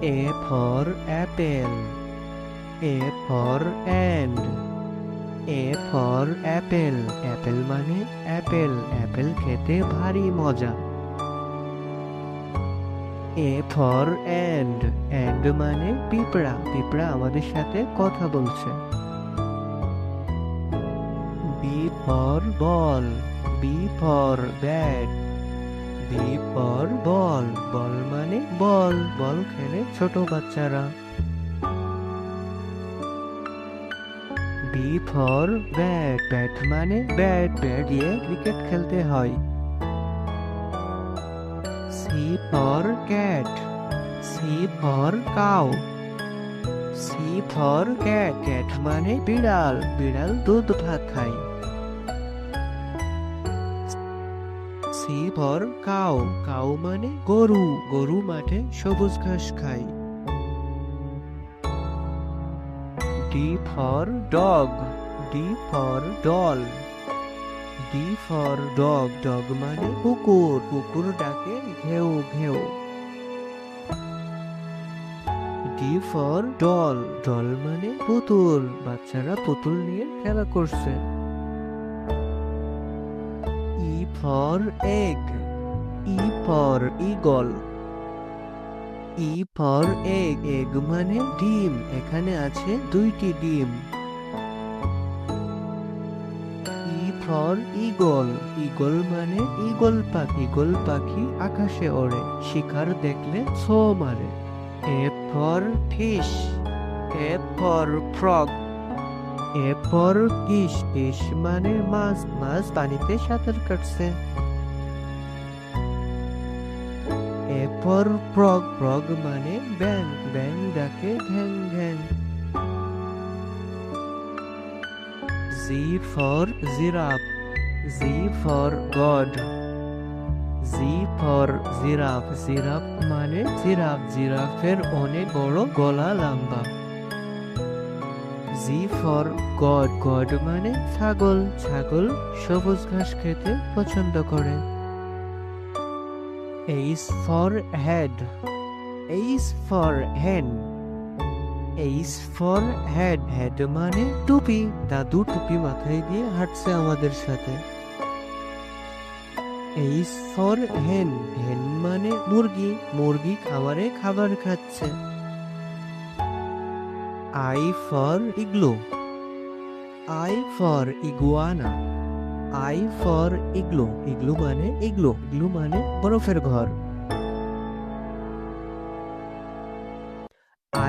A for apple. A for and. A for apple. Apple মানে apple. Apple খেতে ভারী মজা। A for and. And মানে পিঁপড়া। পিঁপড়া আমাদের সাথে কথা বলছে। B for ball. B for bat. B for ball. Ball মানে বল। বল খেলে ছোট বাচ্চারা। B for bat. Bat মানে ব্যাট। ব্যাট দিয়ে ক্রিকেট খেলতে হয়। C for cat. C for cow. C for cat. Cat মানে বিড়াল। বিড়াল দুধ ভাত খায়। C for cow. Cow মানে গরু। গরু মাঠে সবুজ ঘাস খায়। D for dog. D for doll. D for dog. Dog মানে কুকুর। কুকুর ডাকে ঘেউ ঘেউ। D for doll. Doll মানে পুতুল। বাচ্চারা পুতুল নিয়ে খেলা করছে। E for egg. E for eagle. E for egg. Egg মানে ডিম। এখানে আছে দুইটি ডিম। E for eagle. Eagle মানে ঈগল পাখি। ঈগল পাখি আকাশে ওড়ে। শিকার দেখলে ছো মারে। F for fish. F for frog. F for fish. Fish মানে মাছ। মাছ পানিতে সাঁতার কাটছে। F for frog. Frog মানে ব্যাঙ। ব্যাঙ ডাকে ঘ্যাং ঘ্যাং। Z for giraffe. Z for god. Z for giraffe. Giraffe মানে জিরাফ। জিরাফের অনেক বড় গলা লম্বা। G for god. God মানে ছাগল। ছাগল সবুজ ঘাস খেতে পছন্দ করে। H for head. H for hen. H for head. Head মানে টুপি। দাদু টুপি মাথায় দিয়ে হাঁটছে আমাদের সাথে। H for hen. Hen মানে মুরগি। মুরগি খামারে খাবার খাচ্ছে। I for igloo. I for iguana. I for igloo. Igloo মানে igloo. Igloo মানে বরফের ঘর।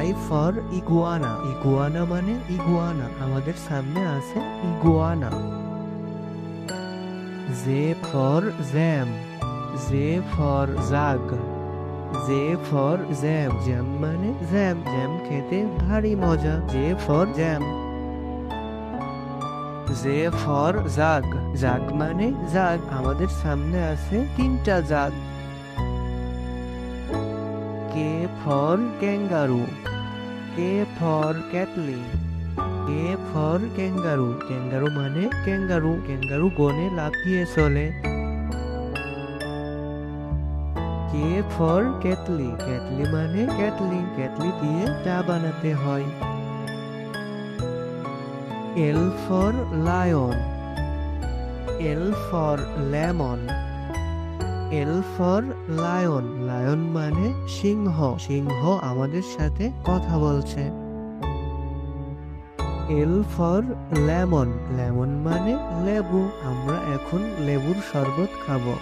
I for iguana. Iguana মানে iguana। আমাদের সামনে আছে iguana। J for jam. J for jug. J for jam. Jam মানে জ্যাম। জ্যাম খেতে ভারী মজা। J for jam. J for jug. Jug মানে জাগ। আমাদের সামনে আছে তিনটা জাগ। K for kangaroo. K for cattle. K for kangaroo. Kangaroo মানে ক্যাঙ্গারু। ক্যাঙ্গারু বনে লাফিয়ে চলে। K for kettle. Kettle মানে কেটলি। কেটলি দিয়ে চা বানাতে হয়। L for lion. L for lemon. L for lion. Lion মানে সিংহ। সিংহ আমাদের সাথে কথা বলছে। L for lemon. Lemon মানে লেবু। আমরা এখন লেবুর শরবত খাবো।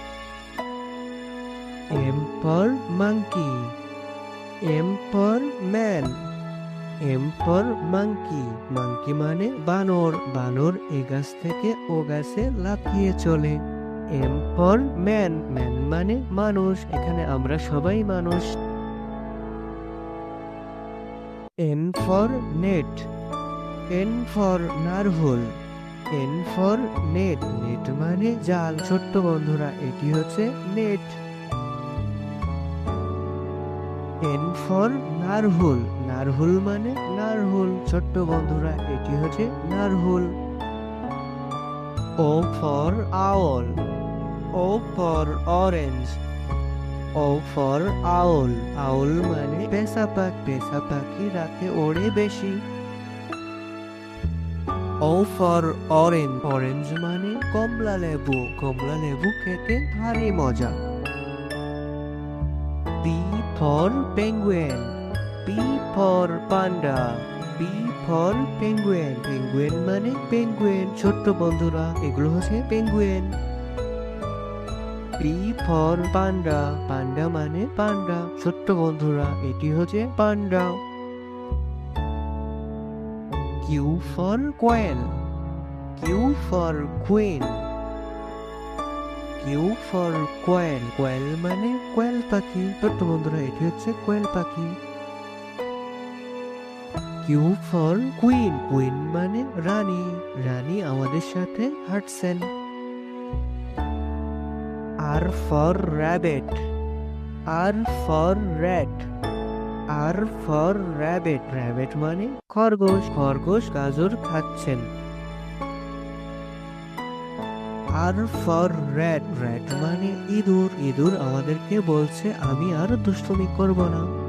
M for monkey. M for man. M for monkey. Monkey মানে বানর। বানর এ গাছ থেকে ও গাছে লাফিয়ে চলে। M for man. Man মানে মানুষ। এখানে আমরা সবাই মানুষ। N for net. N for নারহোল। N for net. Net মানে জাল। ছোট্ট বন্ধুরা এটি হচ্ছে net. N for narwhal. Narwhal মানে নারহুল। ছোট্ট বন্ধুরা এটি হচ্ছে narwhal. O for owl. O for orange. O for owl, owl মানে পেঁচা পাখি, পেঁচা পাখি রাতে ওড়ে বেশি। ও ফর অরেঞ্জ, অরেঞ্জ মানে কমলা লেবু, কমলা লেবু খেতে ভারী মজা। P for penguin, P for panda, P for penguin, penguin মানে পেঙ্গুইন। ছোট্ট বন্ধুরা এগুলো হচ্ছে penguin. P for panda, panda মানে পান্ডা। ছোট্ট বন্ধুরা এটি হচ্ছে panda. Q for quail, Q for queen, Q for quail, quail মানে কোয়েল পাখি। ছোট্ট বন্ধুরা এটি হচ্ছে কোয়েল পাখি। কিউ ফর কুইন, কুইন মানে রানী, রানী আমাদের সাথে হাঁটছেন। R for rabbit, R for rat, R for rabbit, rabbit মানে খরগোশ, খরগোশ গাজর খাচ্ছেন। আর ফর র্যাট, র্যাট মানে ইঁদুর, ইঁদুর আমাদেরকে বলছে আমি আর দুষ্টুমি করব না।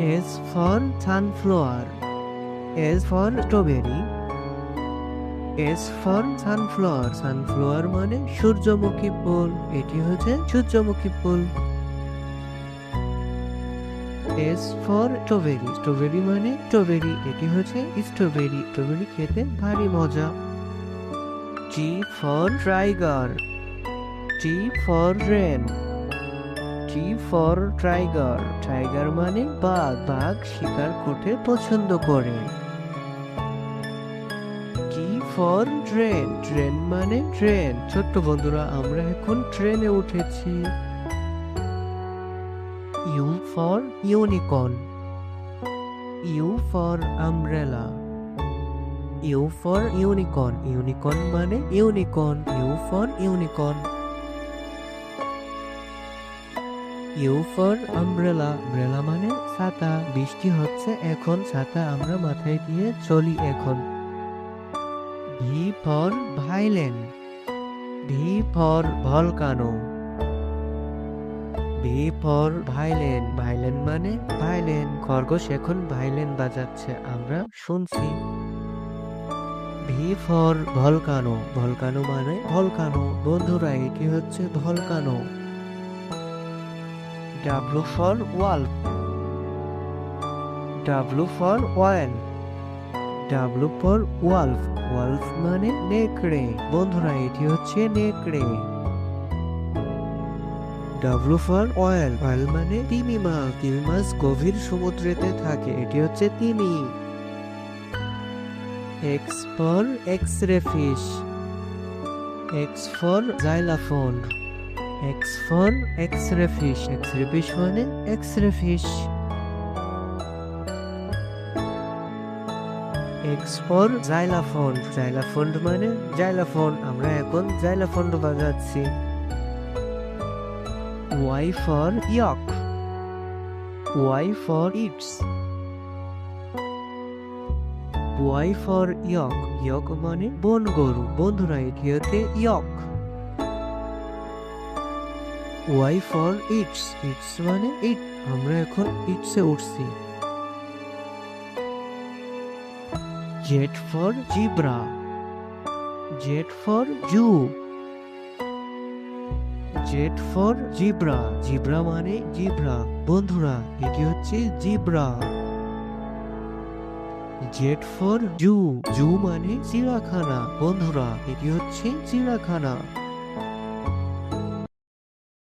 S for sunflower, S for strawberry, S for sunflower, sunflower মানে সূর্যমুখী ফুল, এটি হচ্ছে সূর্যমুখী ফুল। এস ফর স্ট্রবেরি, স্ট্রবেরি মানে স্ট্রবেরি, এটি হচ্ছে স্ট্রবেরি, স্ট্রবেরি খেতে ভারী মজা। T for tiger, T for rain, T for tiger, tiger মানে বাঘ, বাঘ শিকার করতে পছন্দ করে। টি ফর ট্রেন, ট্রেন মানে ট্রেন। ছোট্ট বন্ধুরা আমরা এখন ট্রেনে উঠেছি। U for unicorn, U for umbrella, you for unicorn, unicorn মানে unicorn, U for unicorn. U for umbrella, umbrella মানে ছাতা, বৃষ্টি হচ্ছে এখন, ছাতা আমরা মাথায় দিয়ে চলি এখন। V for violin, V for volcano, V for violin, violin মানে ভাইলেন, খরগোশ এখন ভাইলেন বাজাচ্ছে আমরা শুনছি। ভি ফর ভলকানো, ভলকানো মানে ভলকানো। বন্ধুরা এটি হচ্ছে volcano. W for wolf, W for wall, W for wolf, wolf মানে নেকড়ে। বন্ধুরা এটি হচ্ছে নেকড়ে। ডাব্লু ফর অয়েল, অয়েল মানে তিমি মাছ, তিমি মাছ গভীর সমুদ্রেতে থাকে, এটি হচ্ছে তিমি। X for x ray fish, X for xylophone, X for x ray fish, x ray fish মানে x ray fish. X for xylophone, xylophone মানে জাইলাফোন, আমরা এখন জাইলাফোন বাজাচ্ছি। Y for yak, Y for yachts, Y for yak, yak মানে বন গরু। বন্ধুরা এটি হচ্ছে yak. Y for yachts, yachts মানে ইট, আমরা এখন ইটসে উঠছি। Z for zebra, Z for zoo, Z for zebra, zebra মানে জিব্রা। বন্ধুরা এটি হচ্ছে জিব্রা। জেড ফর জু, জু মানে চিড়িয়াখানা। বন্ধুরা এটি হচ্ছে চিড়িয়াখানা।